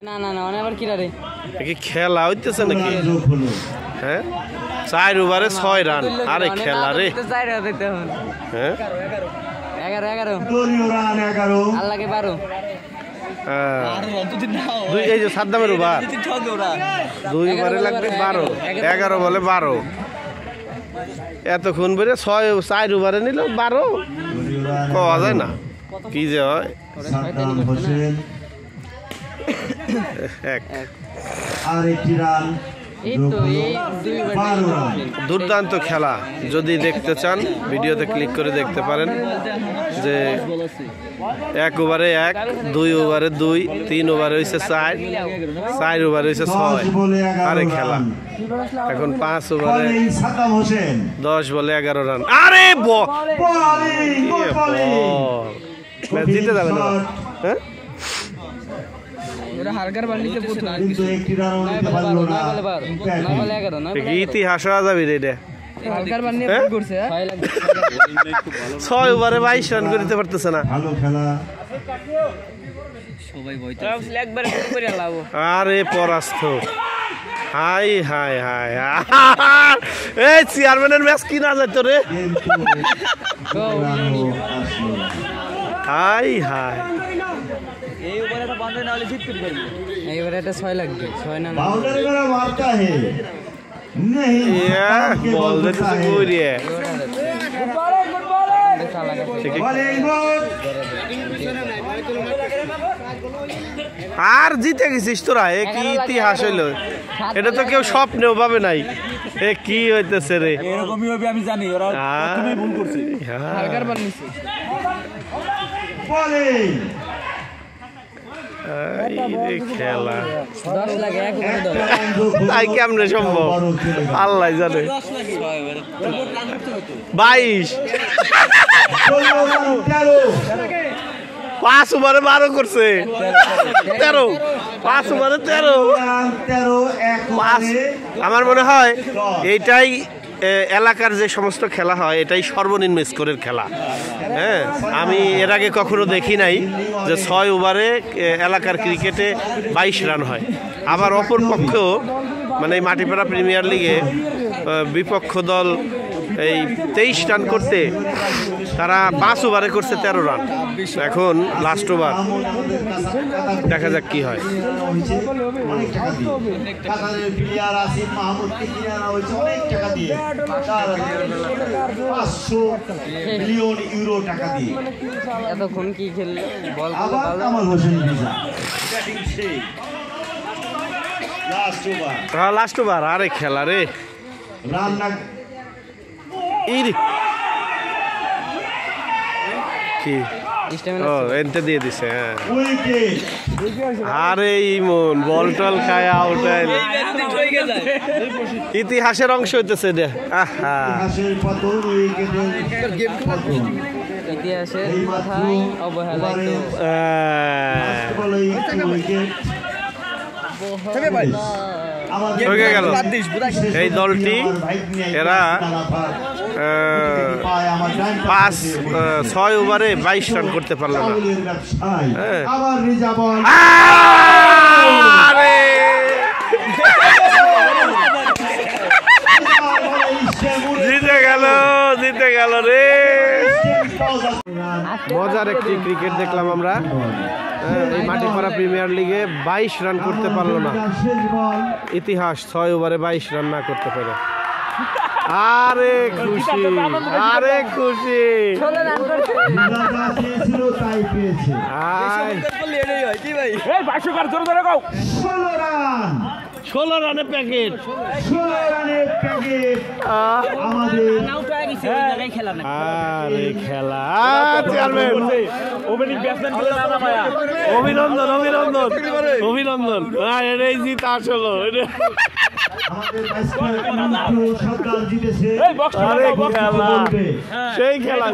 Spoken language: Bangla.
না না না মানে আবার কি রে কি খেলা হইতেছে নাকি? হ্যাঁ 4 ওভারে 6 রান। আরে খেলা রে, 4 রান দিতে হবে। হ্যাঁ 11 দলীয় রান 11 আল্লাহকে 12। দুই এই যে সাদ্দামের ওভার 2 ওভারে লাগবে 12, 11 বলে 12। এতক্ষণ বেড়ে 4 ওভারে নিল 12, পাওয়া যায় না কি যে হয়। সাদ্দাম হোসেন এক আর একটি রান। এই তো এই 2 ওভার দুর্দান্ত খেলা। যদি দেখতে চান ভিডিওতে ক্লিক করে দেখতে পারেন যে 1 ওভারে 1, 2 ওভারে 2, 3 ওভারে হয়েছে 4, 4 ওভারে হয়েছে 6। আরে খেলা এখন 5 ওভারে সাদ্দাম হোসেন 10 বলে 11 রান। আরে ম্যাচ জিতে যাবে না। হ্যাঁ এরা হারগার বানিতে প্রথম কিন্তু একটি রানও নিতে পারলো না। 9 বলে 11 না ইতিহাস হয়ে যাবে রে। হারগার বানিয়ে ভুল করছে। 6 ওভারে 22 রান করতে পারতেছে না। ভালো খেলা। সবাই বইতে একবার করে লাভ। আরে পরাস্ত। হাই হাই হাই এই চেয়ারম্যানের ম্যাচ কি না যায় তো রে। হাই হাই এই ওভারে তো বন্ধ না হলে জিত করবে। এই ওভারে এটা 6 লাগবে। 6 না बाउंड्री मेरा मारता है नहीं বল দে পুরি আর জিতে গেছিস তোরা। এ কি ইতিহাস হইলো, এটা তো কেউ স্বপ্নেও ভাবে নাই। এ কি হইতেছে রে, এরকমই হবে আমি জানি। ওরা প্রথমেই ভুল করছে। হারগার বানিয়েছে बॉलिंग খেলা 10 লাগে 1 ওভারে 10। তাই কেমনে সম্ভব আল্লাহ জানে। 22 5 ওভারে 12 করছে। 13 5 ওভারে 13। আমার মনে হয় এইটাই এলাকার যে সমস্ত খেলা হয় এটাই সর্বনিম্ন স্কোরের খেলা। হ্যাঁ আমি এর আগে কখনো দেখি নাই যে 6 ওভারে এলাকার ক্রিকেটে 22 রান হয়। আবার অপর পক্ষেও মানে এই মাটিপাড়া প্রিমিয়ার লিগে বিপক্ষ দল এই 23 রান করতে তারা 5 ওভারে করছে 13 রান। এখন লাস্ট ওভার দেখা যাক কি হয়। অনেক টাকা দিয়ে কাতারের প্লেয়ার আসিফ মাহমুদকে কিনে আনা হয়েছে অনেক টাকা দিয়ে, 500 মিলিয়ন ইউরো টাকা দিয়ে। এতক্ষণ কি খেললো বল আবার কামাল হোসেন ভিজা ব্যাটিং সেই লাস্ট ওভার। Last over. আরে খেলা রে, রান না কি ও এনতে দিয়ে দিছে। হ্যাঁ উইকেট। আরে ইমন বল টল খায় আউট হইল। ইতিহাসের অংশ হইতেছে রে। আহা ইতিহাসের পাথর উইকেটের ইতিহাসের কথাই অবহেলা বলে উইকেট হয়ে গেল। এই দলটি এরা 6 ওভারে 22 রান করতে পারল না। জিতে গেল রে। মজার একটি ক্রিকেট দেখলাম আমরা। এই মাটিপাড়া প্রিমিয়ার লিগে 22 রান করতে পারলো না। ইতিহাস 6 ওভারে 22 রান না করতে পারে। আরে খুশি, আরে খুশি। 16 রানের প্যাকেট। আরে খেলা চেয়ারম্যান অভিনন্দন অভিনন্দন অভিনন্দন। এটাই জিত আসলো। সেই খেলা